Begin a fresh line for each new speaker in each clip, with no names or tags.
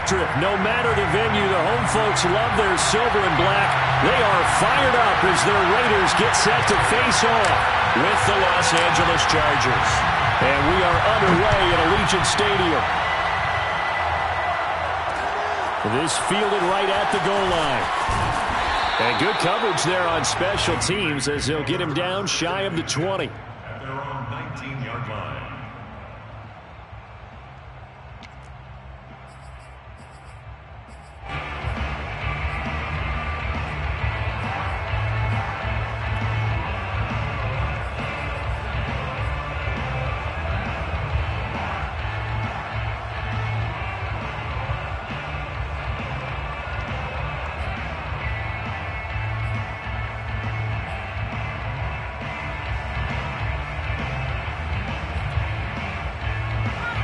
trip. No matter the venue, the home folks love their silver and black. They are fired up as their Raiders get set to face off with the Los Angeles Chargers. And we are underway at Allegiant Stadium. This fielded right at the goal line. And good coverage there on special teams as they'll get him down shy of the 20.
At their own 19-yard line.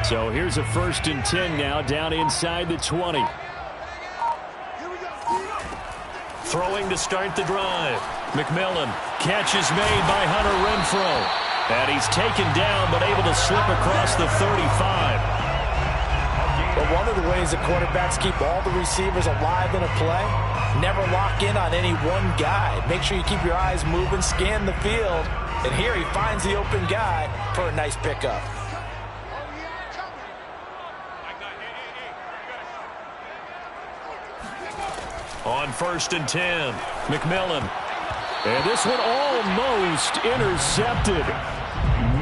So here's a 1st and 10 now, down inside the 20. Throwing to start the drive. McMillan, catch is made by Hunter Renfrow. And he's taken down, but able to slip across the 35.
But one of the ways that quarterbacks keep all the receivers alive in a play, never lock in on any one guy. Make sure you keep your eyes moving, scan the field. And here he finds the open guy for a nice pickup.
On 1st and 10, McMillan. And this one almost intercepted.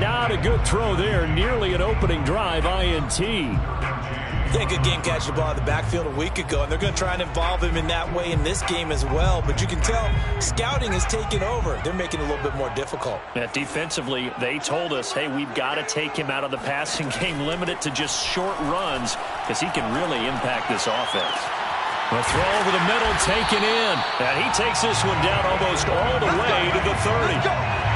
Not a good throw there. Nearly an opening drive, INT.
Yeah, good game catching the ball in the backfield a week ago, and they're going to try and involve him in that way in this game as well. But you can tell scouting is taking over. They're making it a little bit more difficult.
Yeah, defensively, they told us, hey, we've got to take him out of the passing game, limit it to just short runs, because he can really impact this offense. A throw over the middle, taken in. And he takes this one down almost all the way to the 30.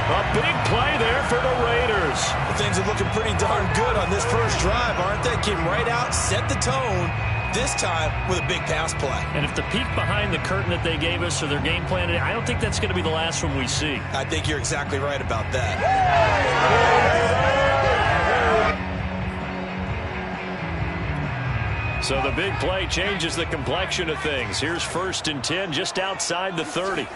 A big play there for the Raiders.
Things are looking pretty darn good on this first drive, aren't they? Came right out, set the tone, this time with a big pass play.
And if the peek behind the curtain that they gave us or their game plan, I don't think that's going to be the last one we see.
I think you're exactly right about that.
So the big play changes the complexion of things. Here's 1st and 10 just outside the 30.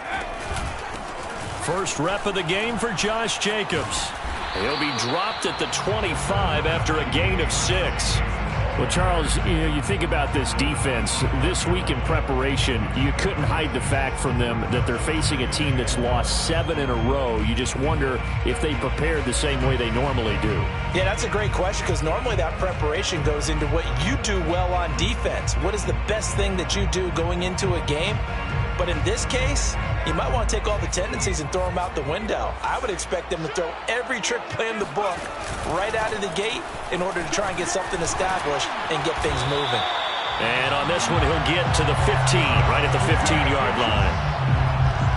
First rep of the game for Josh Jacobs. He'll be dropped at the 25 after a gain of 6. Well, Charles, you think about this defense. This week in preparation, you couldn't hide the fact from them that they're facing a team that's lost 7 in a row. You just wonder if they prepared the same way they normally do.
Yeah, that's a great question, because normally that preparation goes into what you do well on defense. What is the best thing that you do going into a game? But in this case, you might want to take all the tendencies and throw them out the window. I would expect them to throw every trick play in the book right out of the gate in order to try and get something established and get things moving.
And on this one, he'll get to the 15, right at the 15-yard line.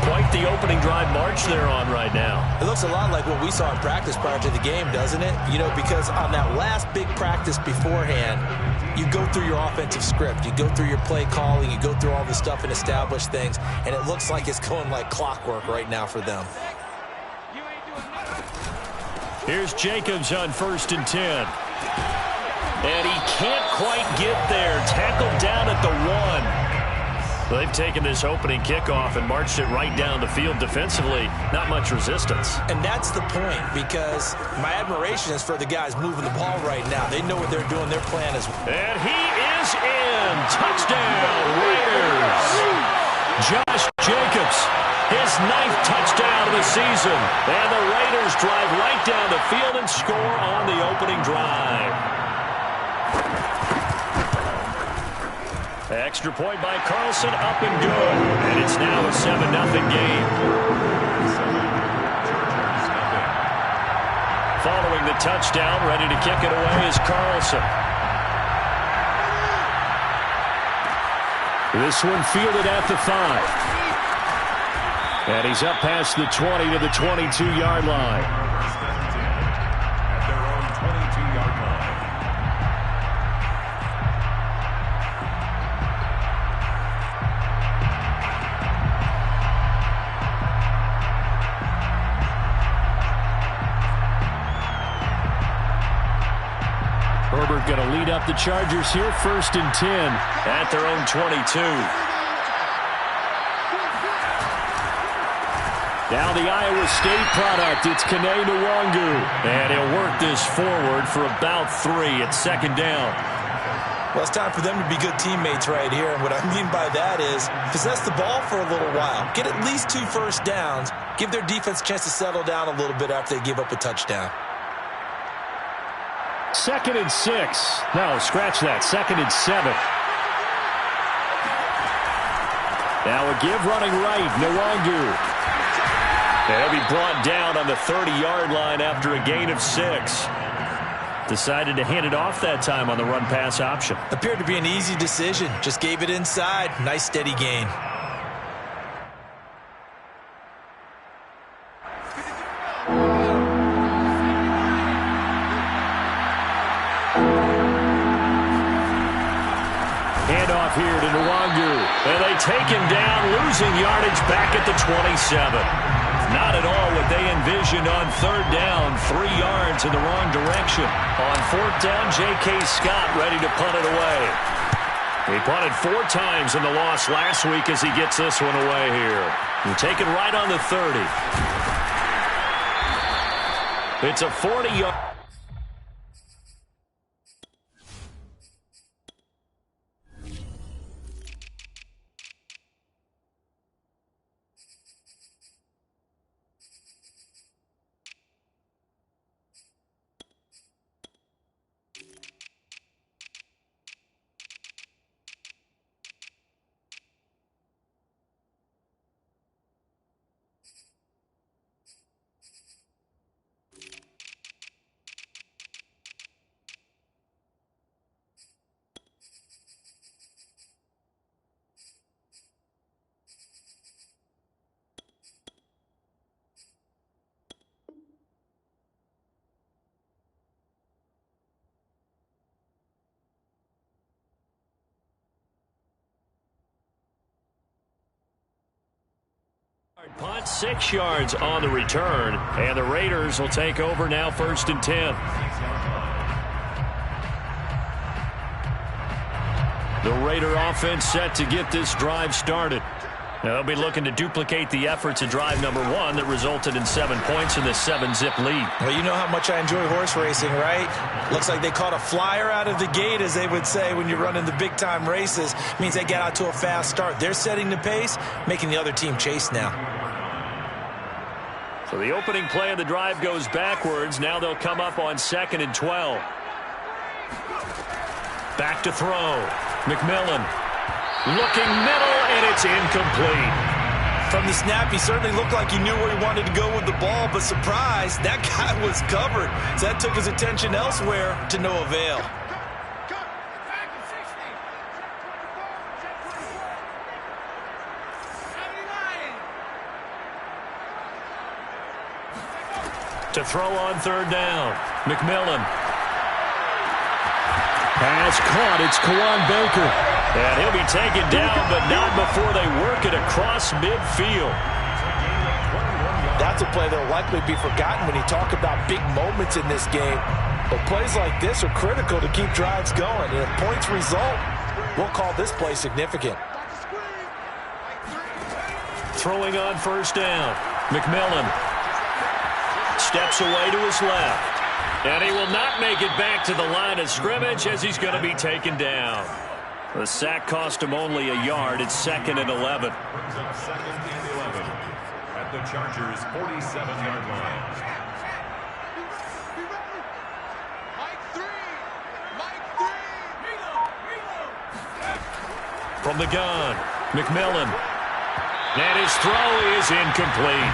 Quite the opening drive march they're on right now.
It looks a lot like what we saw in practice prior to the game, doesn't it? You know, because on that last big practice beforehand, you go through your offensive script. You go through your play calling. You go through all the stuff and establish things. And it looks like it's going like clockwork right now for them.
Here's Jacobs on 1st and 10. And he can't quite get there. Tackled down at the 1. They've taken this opening kickoff and marched it right down the field defensively. Not much resistance.
And that's the point, because my admiration is for the guys moving the ball right now. They know what they're doing. Their plan is.
And he is in. Touchdown, Raiders. Josh Jacobs, his 9th touchdown of the season. And the Raiders drive right down the field and score on the opening drive. Extra point by Carlson, up and good. And it's now a 7-0 game. Following the touchdown, ready to kick it away is Carlson. This one fielded at the 5. And he's up past the 20 to the 22-yard line. going to lead up the Chargers here, 1st and 10 at their own 22. Now the Iowa State product, it's Kene Nwangu. And he'll work this forward for about 3 at 2nd down.
Well, it's time for them to be good teammates right here. And what I mean by that is possess the ball for a little while. Get at least 2 first downs. Give their defense a chance to settle down a little bit after they give up a touchdown.
2nd and 6. No, scratch that. 2nd and 7. Now a give running right. Nwangu. And he'll be brought down on the 30-yard line after a gain of 6. Decided to hand it off that time on the run-pass option.
Appeared to be an easy decision. Just gave it inside. Nice, steady gain.
Handoff here to Nwangu. And they take him down, losing yardage back at the 27. Not at all what they envisioned on 3rd down. 3 yards in the wrong direction. On 4th down, J.K. Scott ready to punt it away. He punted 4 times in the loss last week as he gets this one away here. And taken right on the 30. It's a 40-yard. Punt 6 yards on the return, and the Raiders will take over now 1st and 10. The Raider offense set to get this drive started. Now they'll be looking to duplicate the efforts of drive number 1 that resulted in 7 points in this 7-zip lead.
Well, you know how much I enjoy horse racing, right? Looks like they caught a flyer out of the gate, as they would say when you're running the big-time races. Means they get out to a fast start. They're setting the pace, making the other team chase now.
So the opening play of the drive goes backwards. Now they'll come up on 2nd and 12. Back to throw. McMillan looking middle, and it's incomplete.
From the snap, he certainly looked like he knew where he wanted to go with the ball, but surprise, that guy was covered. So that took his attention elsewhere to no avail.
To throw on 3rd down. McMillan. Pass caught. It's Kawan Baker. And he'll be taken down, but not before they work it across midfield.
That's a play that will likely be forgotten when you talk about big moments in this game. But plays like this are critical to keep drives going. And if points result, we'll call this play significant.
Throwing on 1st down. McMillan steps away to his left. And he will not make it back to the line of scrimmage as he's going to be taken down. The sack cost him only a yard. It's 2nd and 11.
Brings up 2nd and 11 at the Chargers' 47-yard line.
From the gun, McMillan. And his throw is incomplete.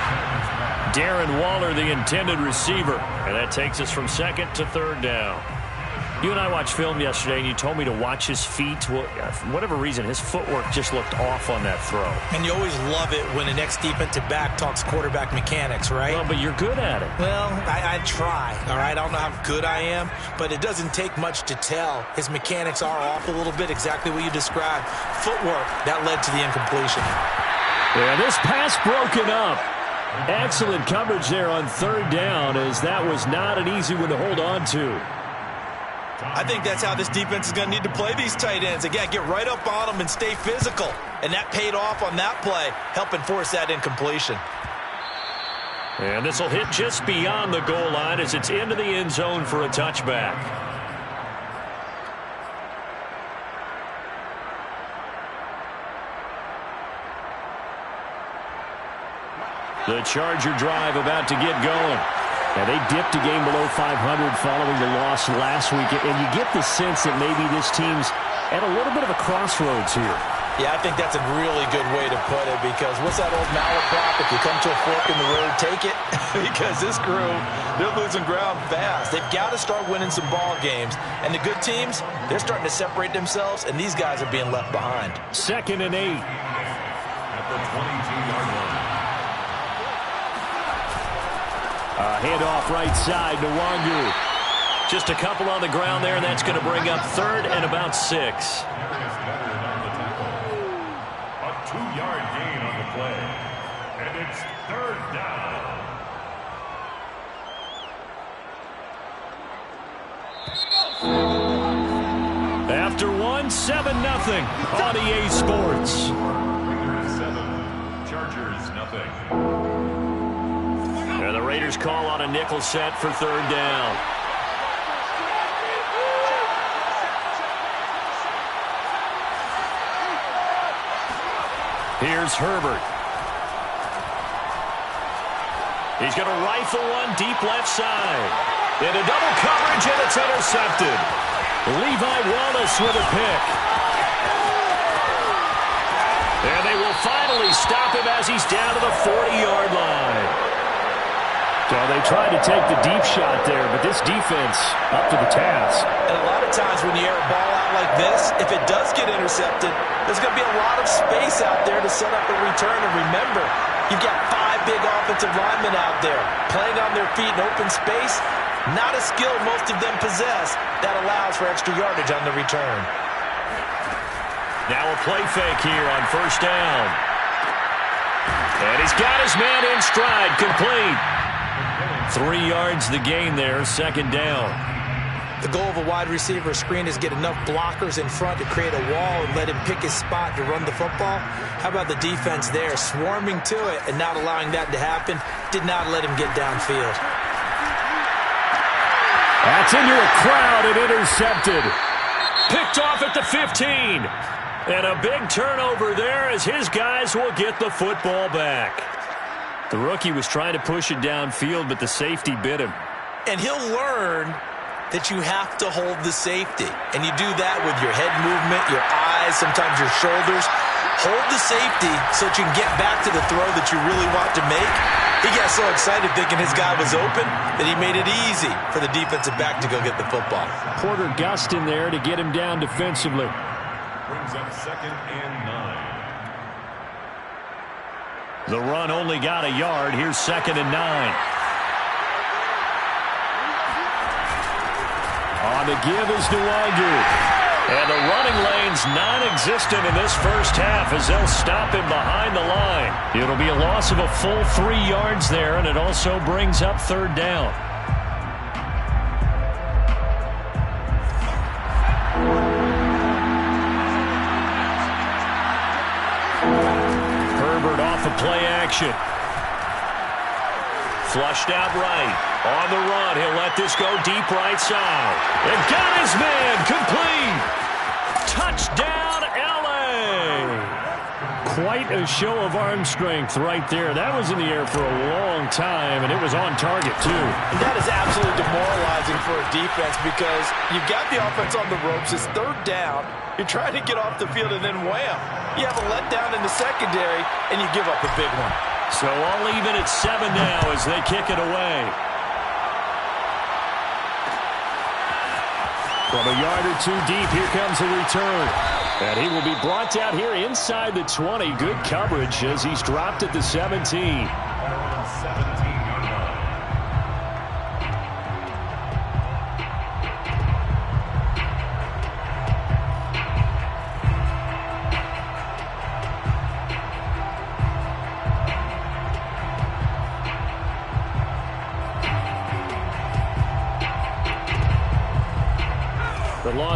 Darren Waller, the intended receiver. And that takes us from 2nd to 3rd down. You and I watched film yesterday, and you told me to watch his feet. Well, for whatever reason, his footwork just looked off on that throw.
And you always love it when an ex-defensive back talks quarterback mechanics, right?
Well, but you're good at it.
Well, I try, all right? I don't know how good I am, but it doesn't take much to tell. His mechanics are off a little bit, exactly what you described. Footwork, that led to the incompletion.
Yeah, this pass broken up. Excellent coverage there on 3rd down, as that was not an easy one to hold on to.
I think that's how this defense is going to need to play these tight ends. Again, get right up on them and stay physical. And that paid off on that play, helping force that incompletion.
And this will hit just beyond the goal line as it's into the end zone for a touchback. The Charger drive about to get going. Now, they dipped a game below 500 following the loss last week, and you get the sense that maybe this team's at a little bit of a crossroads here.
Yeah, I think that's a really good way to put it, because what's that old malaprop? If you come to a fork in the road, take it. Because this crew, they're losing ground fast. They've got to start winning some ball games. And the good teams, they're starting to separate themselves, and these guys are being left behind.
2nd and 8.
At the 22-yard line.
Handoff right side to Wangu. Just a couple on the ground there, and that's going to bring up 3rd and about 6.
A 2-yard gain on the play. And it's 3rd down.
After 7-0 on EA Sports.
Raiders 7, Chargers nothing.
And the Raiders call on a nickel set for 3rd down. Here's Herbert. He's going to rifle one deep left side. Into double coverage, and it's intercepted. Levi Wallace with a pick. And they will finally stop him as he's down to the 40-yard line. Well, they tried to take the deep shot there, but this defense up to the task.
And a lot of times when you air a ball out like this, if it does get intercepted, there's going to be a lot of space out there to set up a return. And remember, you've got 5 big offensive linemen out there playing on their feet in open space. Not a skill most of them possess that allows for extra yardage on the return.
Now a play fake here on 1st down. And he's got his man in stride, complete. 3 yards the gain there, 2nd down.
The goal of a wide receiver screen is get enough blockers in front to create a wall and let him pick his spot to run the football. How about the defense there, swarming to it and not allowing that to happen? Did not let him get downfield.
That's into a crowd and intercepted. Picked off at the 15. And a big turnover there as his guys will get the football back. The rookie was trying to push it downfield, but the safety bit him.
And he'll learn that you have to hold the safety. And you do that with your head movement, your eyes, sometimes your shoulders. Hold the safety so that you can get back to the throw that you really want to make. He got so excited thinking his guy was open that he made it easy for the defensive back to go get the football.
Porter Gust in there to get him down defensively.
Brings up 2nd and 9.
The run only got a yard. Here's 2nd and 9. On the give is Nwangu. And the running lane's non-existent in this first half as they'll stop him behind the line. It'll be a loss of a full 3 yards there, and it also brings up 3rd down. Herbert off of play action. Flushed out right. On the run, he'll let this go deep right side. And got his man complete. Touchdown, L.A. Quite a show of arm strength right there. That was in the air for a long time, and it was on target, too.
And that is absolutely demoralizing for a defense because you've got the offense on the ropes. It's 3rd down. You're trying to get off the field, and then wham. You have a letdown in the secondary, and you give up a big one.
So all even at 7 now as they kick it away. From a yard or 2 deep, here comes a return. And he will be brought down here inside the 20. Good coverage as he's dropped at the 17.
17-yard line.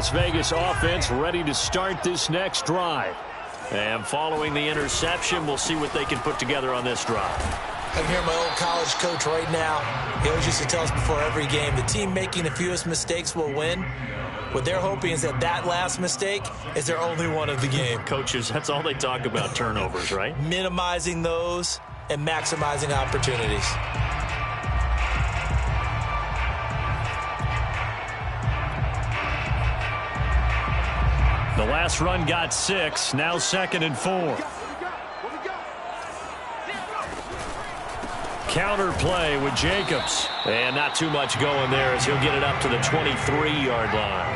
Las Vegas offense ready to start this next drive. And following the interception, we'll see what they can put together on this drive.
I'm hearing my old college coach right now. He always used to tell us before every game, the team making the fewest mistakes will win. What they're hoping is that that last mistake is their only one of the game.
Coaches, that's all they talk about, turnovers, right?
Minimizing those and maximizing opportunities.
The last run got 6, now 2nd and 4. Counter play with Jacobs. And not too much going there as he'll get it up to the 23-yard line.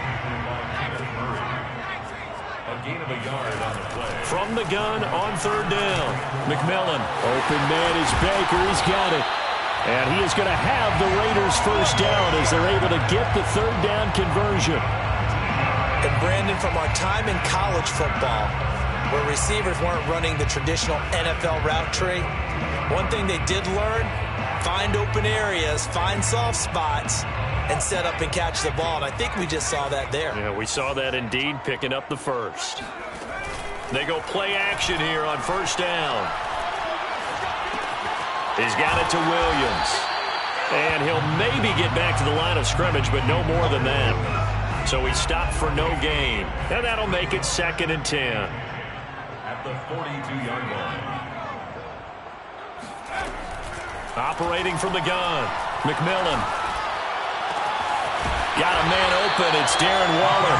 A gain of a yard on the play.
From the gun on 3rd down. McMillan. Open man is Baker. He's got it. And he is going to have the Raiders first down as they're able to get the 3rd down conversion.
And Brandon, from our time in college football, where receivers weren't running the traditional NFL route tree, one thing they did learn, find open areas, find soft spots, and set up and catch the ball. And I think we just saw that there.
Yeah, we saw that indeed, picking up the first. They go play action here on 1st down. He's got it to Williams. And he'll maybe get back to the line of scrimmage, but no more than that. So he stopped for no gain. And that'll make it 2nd and 10.
At the 42-yard line.
Operating from the gun. McMillan. Got a man open. It's Darren Waller.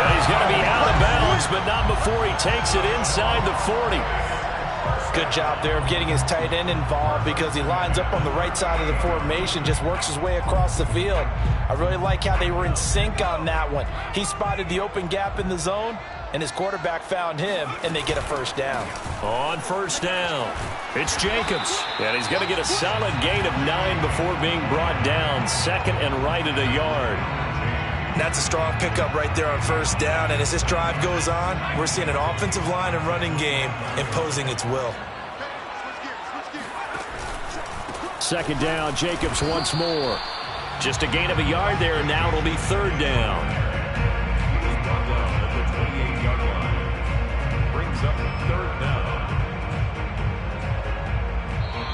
And he's going to be out of bounds, but not before he takes it inside the 40.
Good job there of getting his tight end involved because he lines up on the right side of the formation, just works his way across the field. I really like how they were in sync on that one. He spotted the open gap in the zone, and his quarterback found him, and they get a first down.
On 1st down, it's Jacobs. And he's going to get a solid gain of 9 before being brought down. 2nd and right at a yard.
That's a strong pickup right there on 1st down. And as this drive goes on, we're seeing an offensive line and running game imposing its will.
2nd down, Jacobs once more. Just a gain of a yard there, and now it'll be 3rd down.
At the 28-yard line. Brings up 3rd down.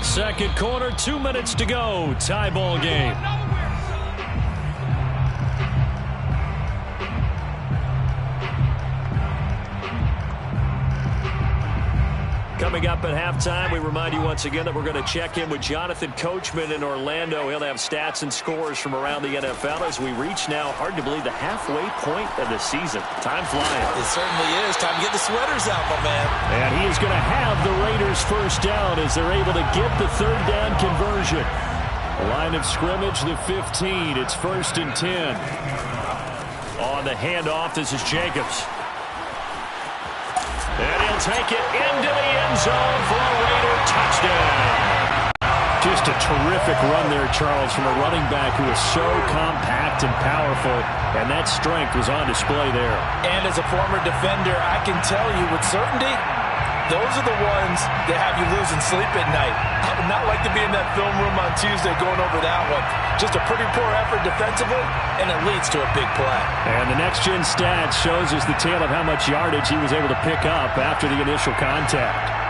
2nd quarter, 2 minutes to go. Tie ball game. Coming up at halftime, we remind you once again that we're going to check in with Jonathan Coachman in Orlando. He'll have stats and scores from around the NFL as we reach now, hard to believe, the halfway point of the season. Time flying.
It certainly is. Time to get the sweaters out, my man.
And he is going to have the Raiders first down as they're able to get the 3rd down conversion. Line of scrimmage, the 15. It's 1st and 10. On the handoff, this is Jacobs. And he'll take it into the end zone for a Raider touchdown. Just a terrific run there, Charles, from a running back who is so compact and powerful, and that strength was on display there.
And as a former defender, I can tell you with certainty, those are the ones that have you losing sleep at night. I would not like to be in that film room on Tuesday going over that one. Just a pretty poor effort defensively, and it leads to a big play.
And the next-gen stats shows us the tale of how much yardage he was able to pick up after the initial contact.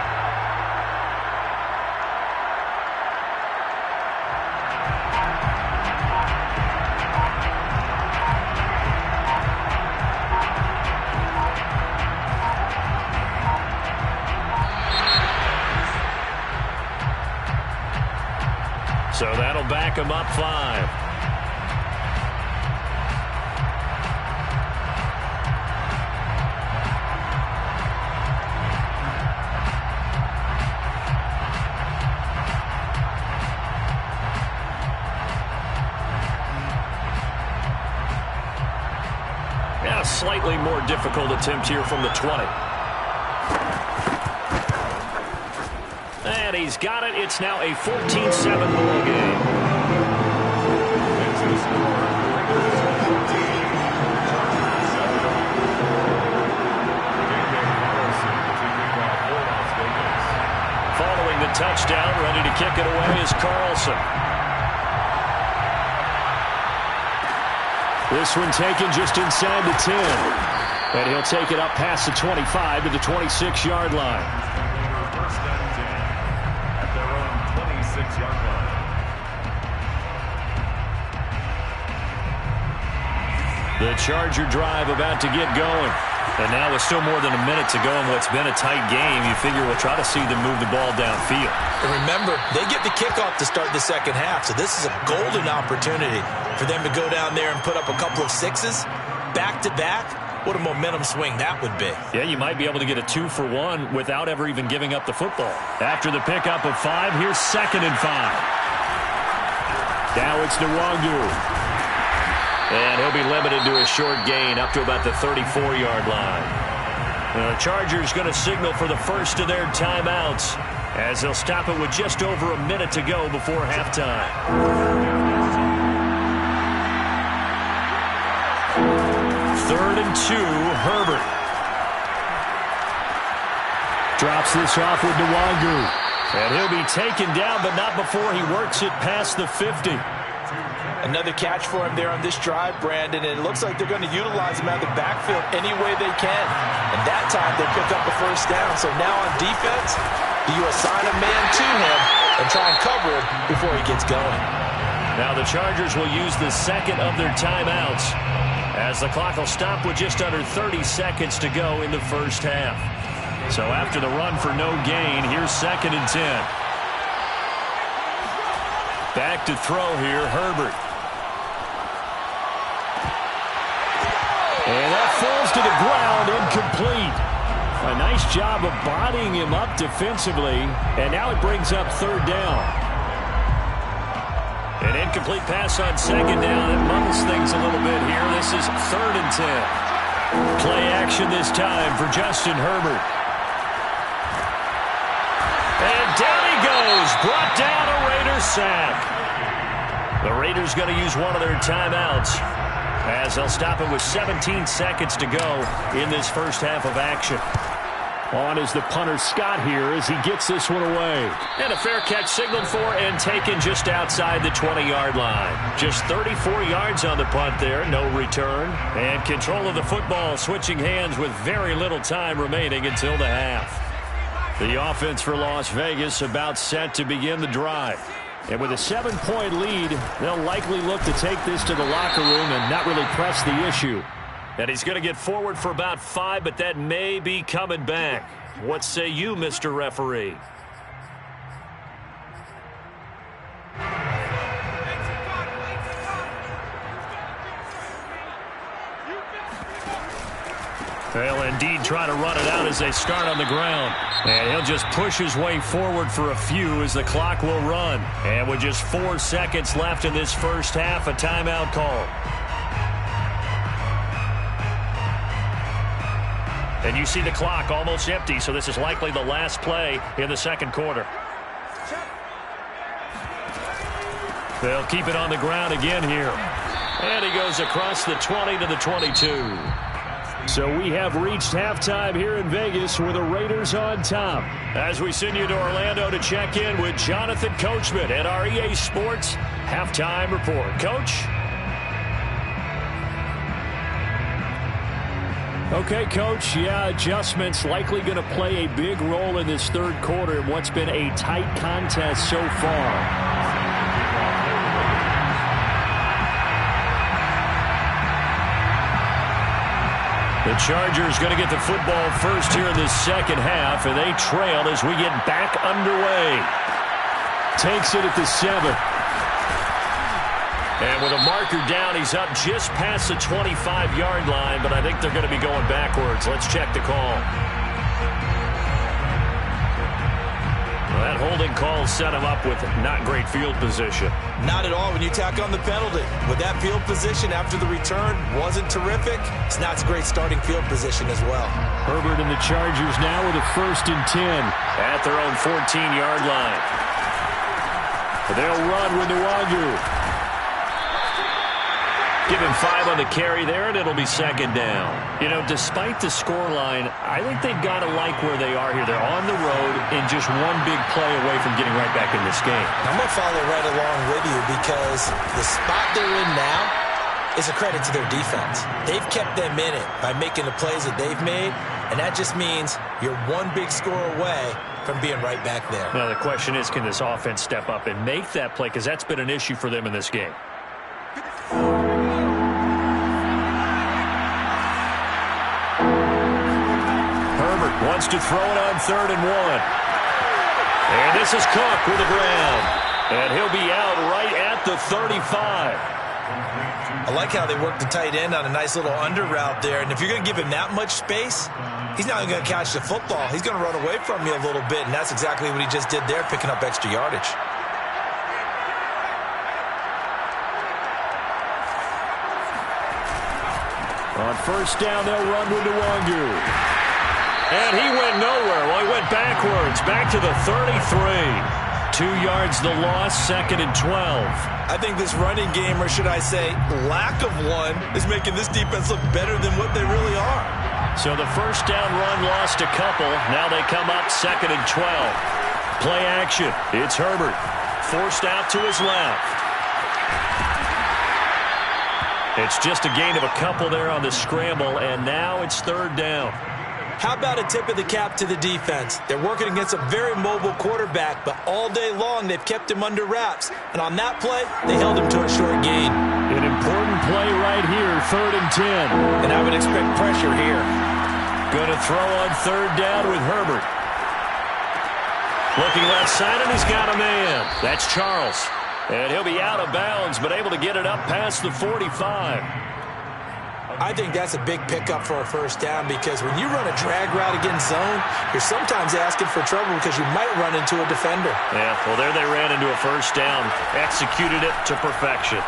So that'll back him up 5. Yeah, a slightly more difficult attempt here from the 20. And he's got it. It's now a 14-7 ball game. Following the touchdown, ready to kick it away is Carlson. This one taken just inside the 10. And he'll take it up past the 25 to the 26-yard line.
First and 10 at their own 26-yard line.
The Charger drive about to get going. And now with still more than a minute to go in what's been a tight game, you figure we'll try to see them move the ball downfield.
And remember, they get the kickoff to start the second half, so this is a golden opportunity for them to go down there and put up a couple of sixes back-to-back. What a momentum swing that would be.
Yeah, you might be able to get a 2-for-1 without ever even giving up the football. After the pickup of 5, here's 2nd and 5. Now it's Nwangu. And he'll be limited to a short gain up to about the 34-yard line. The Chargers going to signal for the first of their timeouts as they'll stop it with just over a minute to go before halftime. 3rd and 2, Herbert. Drops this off with Nwangu. And he'll be taken down, but not before he works it past the 50.
Another catch for him there on this drive, Brandon. And it looks like they're going to utilize him out of the backfield any way they can. And that time they pick up the first down. So now on defense, do you assign a man to him and try and cover him before he gets going?
Now the Chargers will use the second of their timeouts as the clock will stop with just under 30 seconds to go in the first half. So after the run for no gain, here's 2nd and 10. Back to throw here, Herbert. And that falls to the ground, incomplete. A nice job of bodying him up defensively, and now it brings up 3rd down. An incomplete pass on 2nd down. It muddles things a little bit here. This is 3rd and 10. Play action this time for Justin Herbert. And down he goes. Brought down a Raiders sack. The Raiders going to use one of their timeouts as they'll stop it with 17 seconds to go in this first half of action. On is the punter Scott here as he gets this one away. And a fair catch signaled for and taken just outside the 20-yard line. Just 34 yards on the punt there, no return. And control of the football switching hands with very little time remaining until the half. The offense for Las Vegas about set to begin the drive. And with a 7-point lead, they'll likely look to take this to the locker room and not really press the issue. And he's going to get forward for about 5, but that may be coming back. What say you, Mr. Referee? They'll indeed try to run it out as they start on the ground. And he'll just push his way forward for a few as the clock will run. And with just 4 seconds left in this first half, a timeout call. And you see the clock almost empty, so this is likely the last play in the second quarter. They'll keep it on the ground again here. And he goes across the 20 to the 22. So we have reached halftime here in Vegas with the Raiders on top. As we send you to Orlando to check in with Jonathan Coachman at our EA Sports Halftime Report. Coach? Okay, Coach. Yeah, adjustments likely going to play a big role in this third quarter in what's been a tight contest so far. The Chargers going to get the football first here in the second half, and they trail as we get back underway. Takes it at the 7. And with a marker down, he's up just past the 25-yard line, but I think they're going to be going backwards. Let's check the call. Well, that holding call set him up with not great field position.
Not at all when you tack on the penalty. With that field position after the return wasn't terrific. It's not a great starting field position as well.
Herbert and the Chargers now with a 1st and 10 at their own 14-yard line. They'll run with Nwangu. Give him 5 on the carry there, and it'll be second down. You know, despite the scoreline, I think they've got to like where they are here. They're on the road and just one big play away from getting right back in this game.
I'm going to follow right along with you because the spot they're in now, is a credit to their defense. They've kept them in it by making the plays that they've made, and that just means you're one big score away from being right back there.
Now the question is, can this offense step up and make that play? Because that's been an issue for them in this game. Herbert wants to throw it on 3rd and 1. And this is Cook with the ground. And he'll be out right at the 35.
I like how they work the tight end on a nice little under route there. And if you're going to give him that much space, he's not going to catch the football. He's going to run away from you a little bit, and that's exactly what he just did there, picking up extra yardage.
On 1st down, they'll run with Nwangu. And he went nowhere. Well, he went backwards, back to the 33. 2 yards the loss, 2nd and 12.
I think this running game, or should I say lack of one, is making this defense look better than what they really are.
So the 1st down run lost a couple. Now they come up 2nd and 12. Play action. It's Herbert. Forced out to his left. It's just a gain of a couple there on the scramble, and now it's 3rd down.
How about a tip of the cap to the defense? They're working against a very mobile quarterback, but all day long they've kept him under wraps. And on that play, they held him to a short gain.
An important play right here, 3rd and 10.
And I would expect pressure here.
Going to throw on 3rd down with Herbert. Looking left side, and he's got a man. That's Charles. And he'll be out of bounds, but able to get it up past the 45.
I think that's a big pickup for a 1st down, because when you run a drag route against zone, you're sometimes asking for trouble because you might run into a defender.
Yeah, well, there they ran into a 1st down. Executed it to perfection.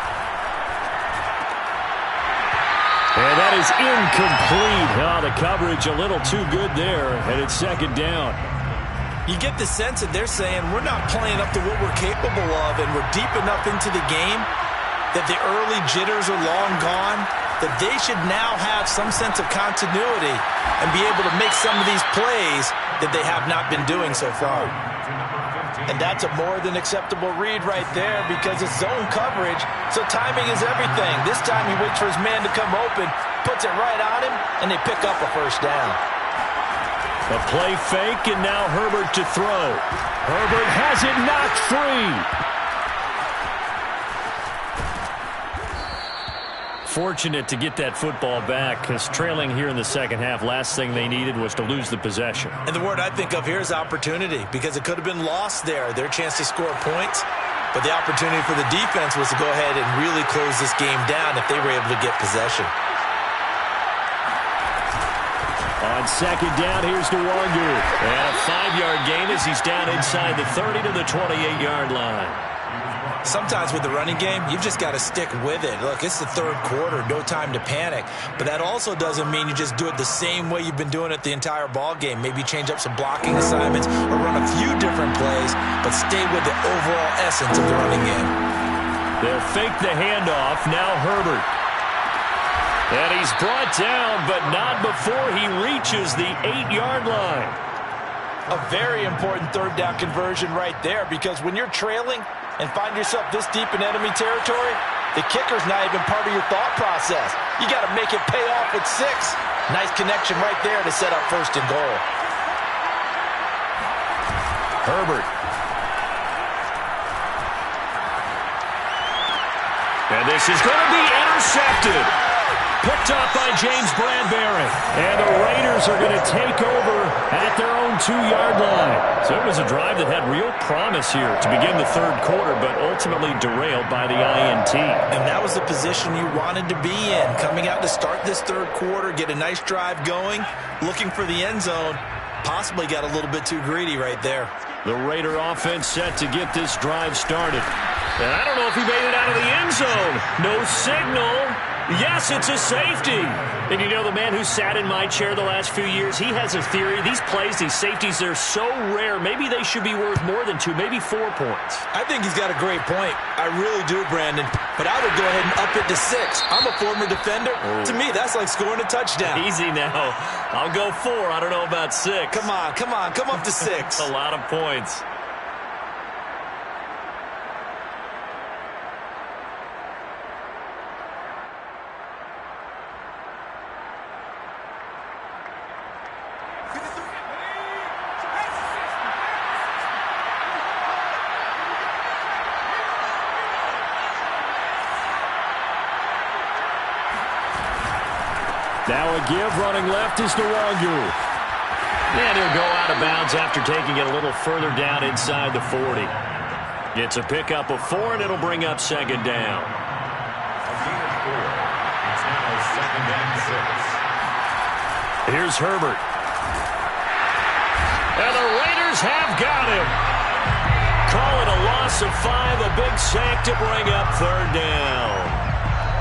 And that is incomplete. Oh, the coverage a little too good there, and it's 2nd down.
You get the sense that they're saying we're not playing up to what we're capable of, and we're deep enough into the game that the early jitters are long gone, that they should now have some sense of continuity and be able to make some of these plays that they have not been doing so far. And that's a more than acceptable read right there, because it's zone coverage, so timing is everything. This time he waits for his man to come open, puts it right on him, and they pick up a 1st down.
A play fake, and now Herbert to throw. Herbert has it knocked free. Fortunate to get that football back, because trailing here in the 2nd half, last thing they needed was to lose the possession.
And the word I think of here is opportunity, because it could have been lost there, their chance to score points. But the opportunity for the defense was to go ahead and really close this game down if they were able to get possession.
On 2nd down, here's Nwangu. And a 5-yard gain as he's down inside the 30 to the 28-yard line.
Sometimes with the running game, you've just got to stick with it. Look, it's the 3rd quarter, no time to panic. But that also doesn't mean you just do it the same way you've been doing it the entire ball game. Maybe change up some blocking assignments or run a few different plays, but stay with the overall essence of the running game.
They'll fake the handoff. Now Herbert. And he's brought down, but not before he reaches the 8-yard line.
A very important 3rd down conversion right there, because when you're trailing and find yourself this deep in enemy territory, the kicker's not even part of your thought process. You got to make it pay off with 6. Nice connection right there to set up 1st and goal.
Herbert. And this is going to be intercepted. Picked up by James Bradbury. And the Raiders are going to take over at their own 2-yard line. So it was a drive that had real promise here to begin the 3rd quarter, but ultimately derailed by the INT.
And that was the position you wanted to be in. Coming out to start this 3rd quarter, get a nice drive going, looking for the end zone. Possibly got a little bit too greedy right there.
The Raider offense set to get this drive started. And I don't know if he made it out of the end zone. No signal. Yes, it's a safety. And you know, the man who sat in my chair the last few years, he has a theory. These plays, these safeties, they're so rare. Maybe they should be worth more than 2, maybe 4 points.
I think he's got a great point. I really do, Brandon. But I would go ahead and up it to 6. I'm a former defender. Oh. To me, that's like scoring a touchdown.
Easy now. I'll go 4. I don't know about 6.
Come on. Come up to 6.
A lot of points. Now a give running left is Nwangu.
And he'll go out of bounds after taking it a little further down inside the 40. It's a pickup of 4, and it'll bring up second down.
A gain of 4. It's now second and 6.
Here's Herbert. And the Raiders have got him. Call it a loss of 5, a big sack to bring up third down.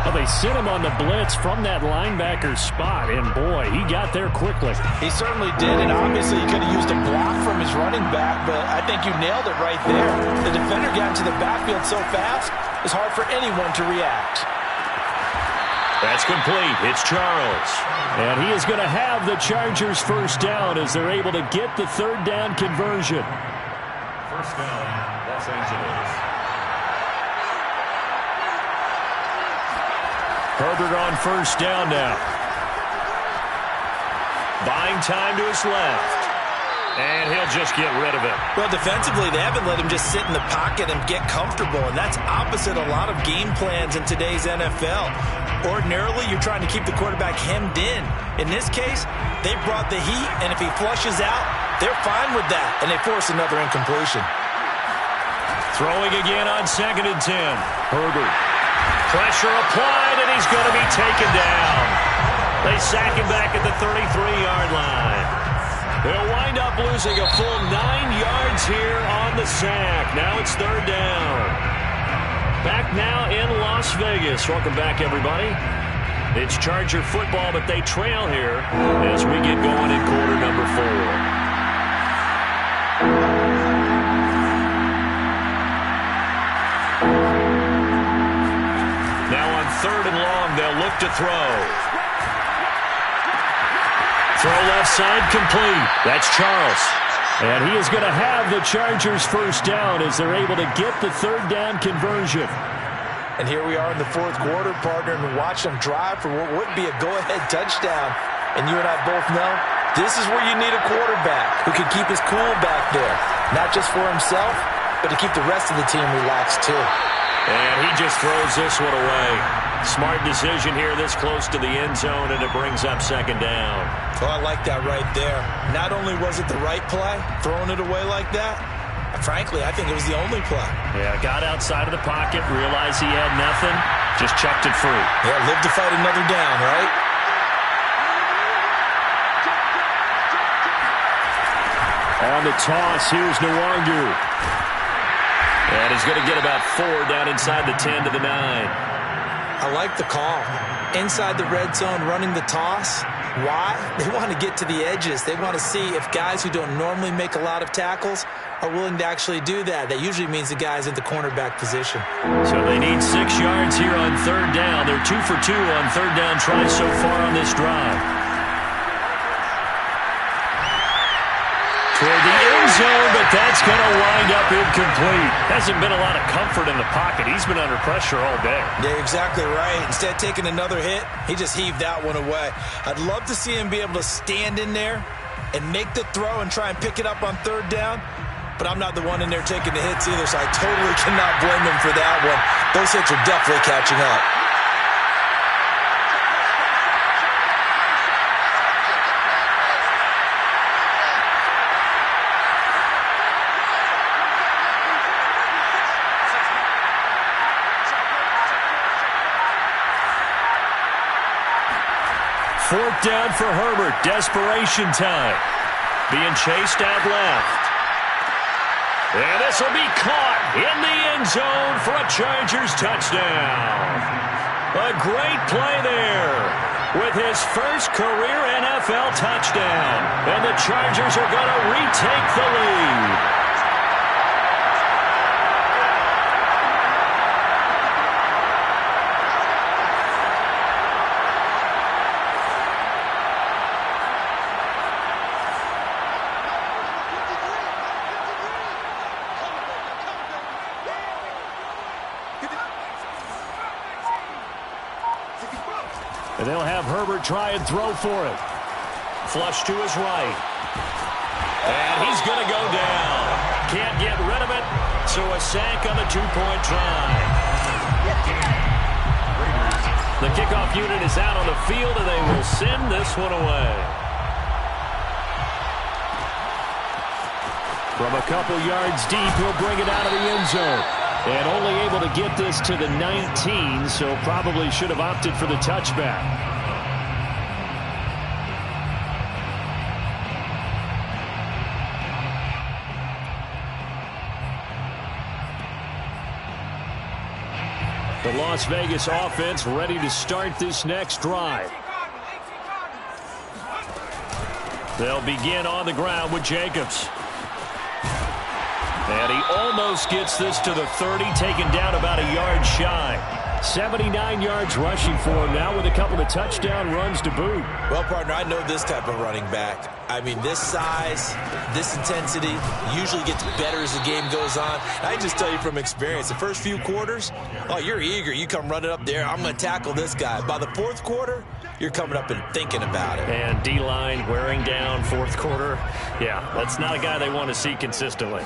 Well, they sent him on the blitz from that linebacker spot, and boy, he got there quickly.
He certainly did, and obviously he could have used a block from his running back, but I think you nailed it right there. The defender got into the backfield so fast, it's hard for anyone to react.
That's complete. It's Charles. And he is going to have the Chargers first down as they're able to get the third down conversion.
First down, Los Angeles.
Herbert on first down now. Buying time to his left. And he'll just get rid of it.
Well, defensively, they haven't let him just sit in the pocket and get comfortable, and that's opposite a lot of game plans in today's NFL. Ordinarily, you're trying to keep the quarterback hemmed in. In this case, they brought the heat, and if he flushes out, they're fine with that, and they force another incompletion.
Throwing again on 2nd and 10. Herbert. Pressure applied, and he's going to be taken down. They sack him back at the 33-yard line. They'll wind up losing a full 9 yards here on the sack. Now it's third down. Back now in Las Vegas. Welcome back, everybody. It's Charger football, but they trail here as we get going in quarter number 4. Third and long, they'll look to throw. Throw left side complete. That's Charles. And he is going to have the Chargers first down as they're able to get the third down conversion.
And here we are in the fourth quarter, partner, and watch them drive for what would be a go-ahead touchdown. And you and I both know this is where you need a quarterback who can keep his cool back there. Not just for himself, but to keep the rest of the team relaxed too.
And he just throws this one away. Smart decision here this close to the end zone, and it brings up second down.
Oh, I like that right there. Not only was it the right play, throwing it away like that, frankly, I think it was the only play.
Yeah, got outside of the pocket, realized he had nothing, just chucked it free.
Yeah, live to fight another down, right?
On the toss, here's Nwangu. And he's going to get about 4 down inside the 10 to the 9.
I like the call. Inside the red zone, running the toss. Why? They want to get to the edges. They want to see if guys who don't normally make a lot of tackles are willing to actually do that. That usually means the guy's in the cornerback position.
So they need 6 yards here on third down. They're 2 for 2 on third down tries so far on this drive. Toward the end zone, but that's going to wind up incomplete. Hasn't been a lot of comfort in the pocket. He's been under pressure all day.
Yeah, exactly right. Instead of taking another hit, he just heaved that one away. I'd love to see him be able to stand in there and make the throw and try and pick it up on third down, but I'm not the one in there taking the hits either, so I totally cannot blame him for that one. Those hits are definitely catching up.
Fourth down for Herbert. Desperation time. Being chased out left. And this will be caught in the end zone for a Chargers touchdown. A great play there with his first career NFL touchdown. And the Chargers are going to retake the lead. And they'll have Herbert try and throw for it. Flush to his right. And he's going to go down. Can't get rid of it. So a sack on the 2-point try.
Raiders
The kickoff unit is out on the field, and they will send this one away.
From a couple yards deep, he'll bring it out of the end zone. And only able to get this to the 19, so probably should have opted for the touchback. The Las Vegas offense ready to start this next drive. They'll begin on the ground with Jacobs. And he almost gets this to the 30, taken down about a yard shy. 79 yards rushing for him now with a couple of touchdown runs to boot.
Well, partner, I know this type of running back. I mean, this size, this intensity usually gets better as the game goes on. And I just tell you from experience, the first few quarters, oh, you're eager. You come running up there, I'm going to tackle this guy. By the fourth quarter, you're coming up and thinking about it.
And D-line wearing down fourth quarter. Yeah, that's not a guy they want to see consistently.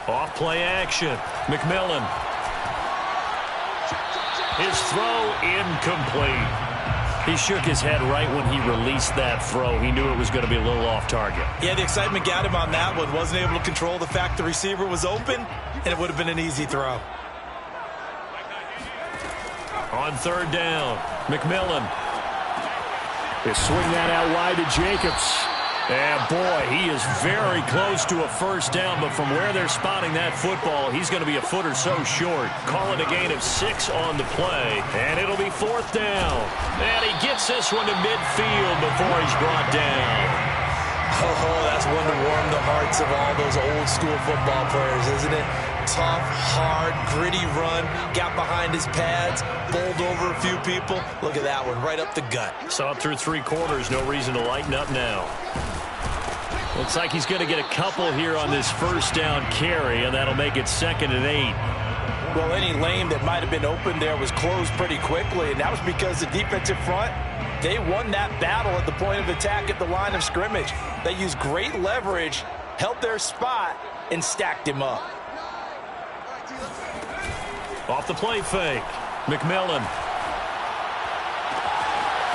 Off play action. McMillan. His throw incomplete. He shook his head right when he released that throw. He knew it was going to be a little off target.
Yeah, the excitement got him on that one. Wasn't able to control the fact the receiver was open, and it would have been an easy throw.
On third down, McMillan. They swing that out wide to Jacobs. And boy, he is very close to a first down, but from where they're spotting that football, he's going to be a foot or so short. Call it a gain of 6 on the play, and it'll be fourth down. And he gets this one to midfield before he's brought down.
Oh, that's one to warm the hearts of all those old school football players, isn't it? Tough, hard, gritty run, got behind his pads, bowled over a few people. Look at that one, right up the gut.
Saw it through 3 quarters, no reason to lighten up now. Looks like he's going to get a couple here on this first down carry, and that'll make it 2nd and 8.
Well, any lane that might have been open there was closed pretty quickly, and that was because the defensive front, they won that battle at the point of attack at the line of scrimmage. They used great leverage, held their spot, and stacked him up.
Off the play fake, McMillan.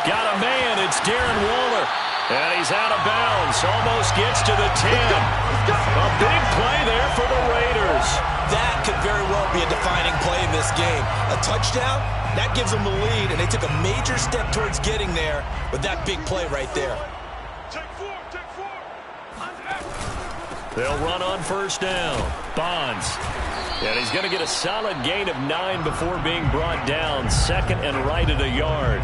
Got a man, it's Darren Waller. And he's out of bounds, almost gets to the 10. A big play there for the Raiders.
That could very well be a defining play in this game. A touchdown, that gives them the lead, and they took a major step towards getting there with that big play right there.
They'll run on first down. Bonds. And he's going to get a solid gain of 9 before being brought down. 2nd and right at a yard.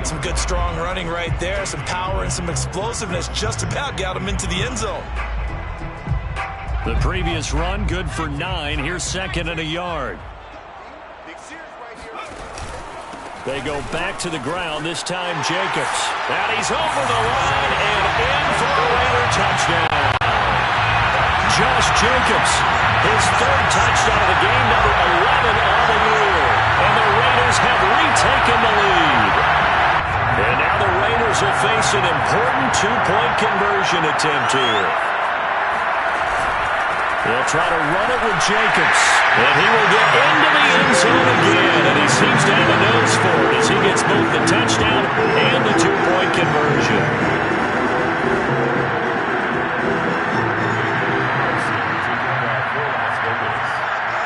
Some good strong running right there. Some power and some explosiveness just about got him into the end zone.
The previous run good for 9. Here's 2nd and a yard. They go back to the ground, this time Jacobs. And he's over the line and in for a Raider touchdown. Josh Jacobs, his 3rd touchdown of the game, number 11 on the year. And the Raiders have retaken the lead. And now the Raiders will face an important 2-point conversion attempt here. They'll try to run it with Jacobs. And he will get into the end zone again. And he seems to have a nose for it as he gets both the touchdown and the 2-point conversion.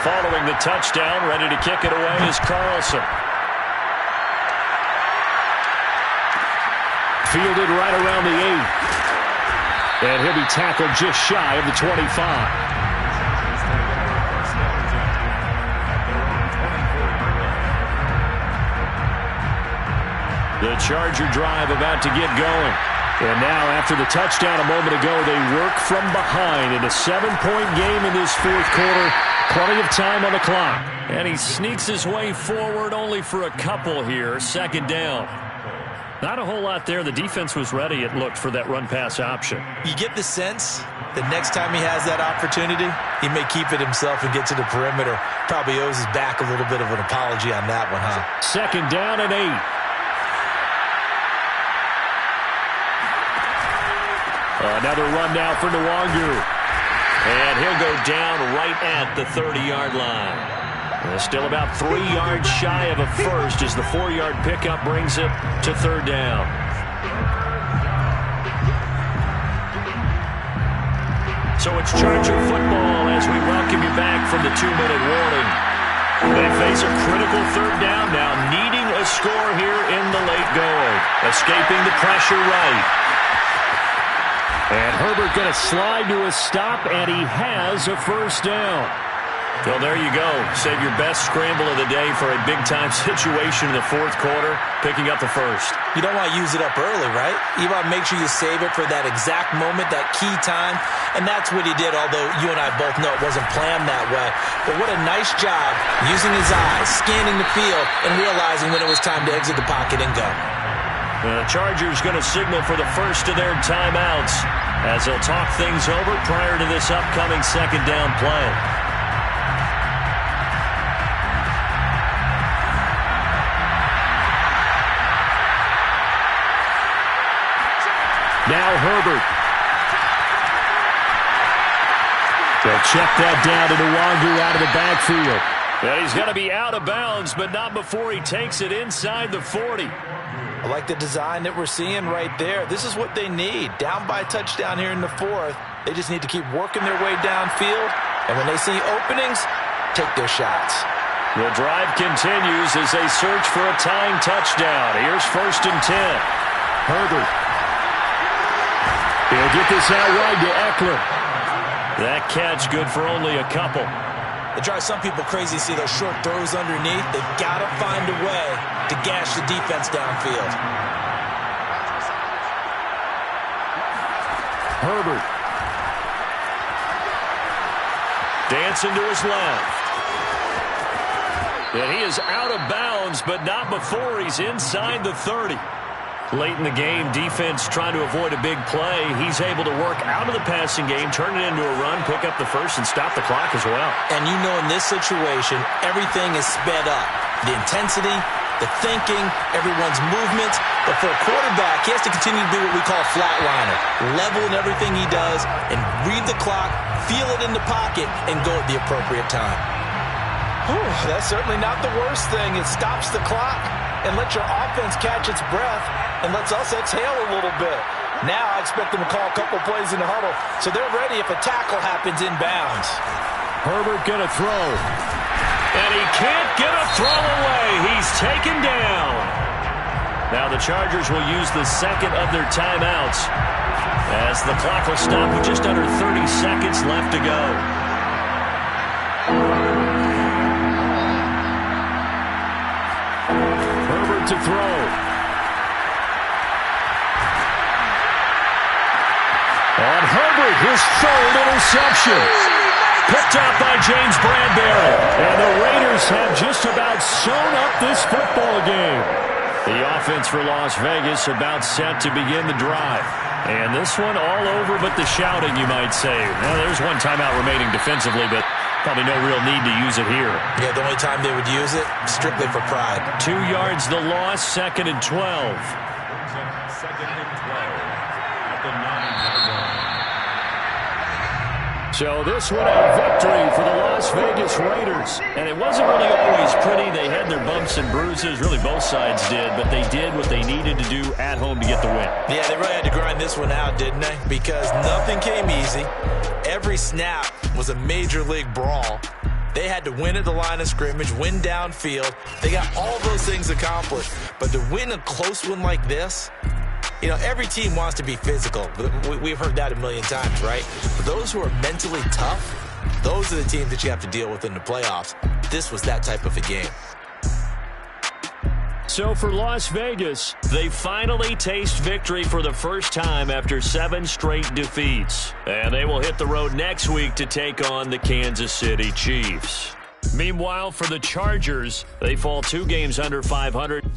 Following the touchdown, ready to kick it away is Carlson. Fielded right around the 8. And he'll be tackled just shy of the 25. The Charger drive about to get going. And now, after the touchdown a moment ago, they work from behind in a 7-point game in this fourth quarter. Plenty of time on the clock. And he sneaks his way forward only for a couple here. 2nd down. Not a whole lot there. The defense was ready, it looked, for that run-pass option.
You get the sense that next time he has that opportunity, he may keep it himself and get to the perimeter. Probably owes his back a little bit of an apology on that one, huh?
2nd down and 8. Another run now for Nwangu. And he'll go down right at the 30-yard line.
Still about 3 yards shy of a first as the 4-yard pickup brings it to third down. So it's Charger football as we welcome you back from the 2-minute warning. They face a critical third down now, needing a score here in the late going. Escaping the pressure right.
And Herbert going to slide to a stop, and he has a first down.
Well, there you go. Save your best scramble of the day for a big-time situation in the fourth quarter, picking up the first.
You don't want to use it up early, right? You want to make sure you save it for that exact moment, that key time, and that's what he did, although you and I both know it wasn't planned that way. But what a nice job using his eyes, scanning the field, and realizing when it was time to exit the pocket and go.
The Chargers going to signal for the first of their timeouts as they'll talk things over prior to this upcoming second down play.
Now Herbert. They'll check that down to Nwangu out of the backfield.
And he's going to be out of bounds, but not before he takes it inside the 40.
I like the design that we're seeing right there. This is what they need. Down by a touchdown here in the fourth. They just need to keep working their way downfield. And when they see openings, take their shots.
The drive continues as they search for a tying touchdown. Here's 1st and 10.
Herbert. He'll get this out wide to Eckler.
That catch good for only a couple.
It drives some people crazy to see those short throws underneath. They've got to find a way to gash the defense downfield.
Herbert.
Dancing to his left. And he is out of bounds, but not before he's inside the 30. Late in the game, defense trying to avoid a big play. He's able to work out of the passing game, turn it into a run, pick up the first, and stop the clock as well.
And you know in this situation, everything is sped up. The intensity, the thinking, everyone's movements. But for a quarterback, he has to continue to do what we call flatliner. Level in everything he does and read the clock, feel it in the pocket, and go at the appropriate time. Whew, that's certainly not the worst thing. It stops the clock and lets your offense catch its breath and lets us exhale a little bit. Now I expect them to call a couple plays in the huddle, so they're ready if a tackle happens inbounds.
Herbert going to throw.
And he can't get a throw away. He's taken down. Now the Chargers will use the second of their timeouts as the clock will stop with just under 30 seconds left to go.
Herbert to throw. On Herbert, his third interception. Picked up by James Bradbury. And the Raiders have just about sewn up this football game.
The offense for Las Vegas about set to begin the drive. And this one all over but the shouting, you might say. Now, there's one timeout remaining defensively, but probably no real need to use it here.
Yeah, the only time they would use it, strictly for pride.
2 yards the loss, 2nd and 12.
Second and 12 at the 9-yard line.
So this one a victory for the Las Vegas Raiders.
And it wasn't really always pretty. They had their bumps and bruises. Really, both sides did. But they did what they needed to do at home to get the win.
Yeah, they really had to grind this one out, didn't they? Because nothing came easy. Every snap was a major league brawl. They had to win at the line of scrimmage, win downfield. They got all those things accomplished. But to win a close one like this, you know, every team wants to be physical. We've heard that a million times, right? But those who are mentally tough, those are the teams that you have to deal with in the playoffs. This was that type of a game.
So for Las Vegas, they finally taste victory for the first time after 7 straight defeats. And they will hit the road next week to take on the Kansas City Chiefs. Meanwhile, for the Chargers, they fall 2 games under 500.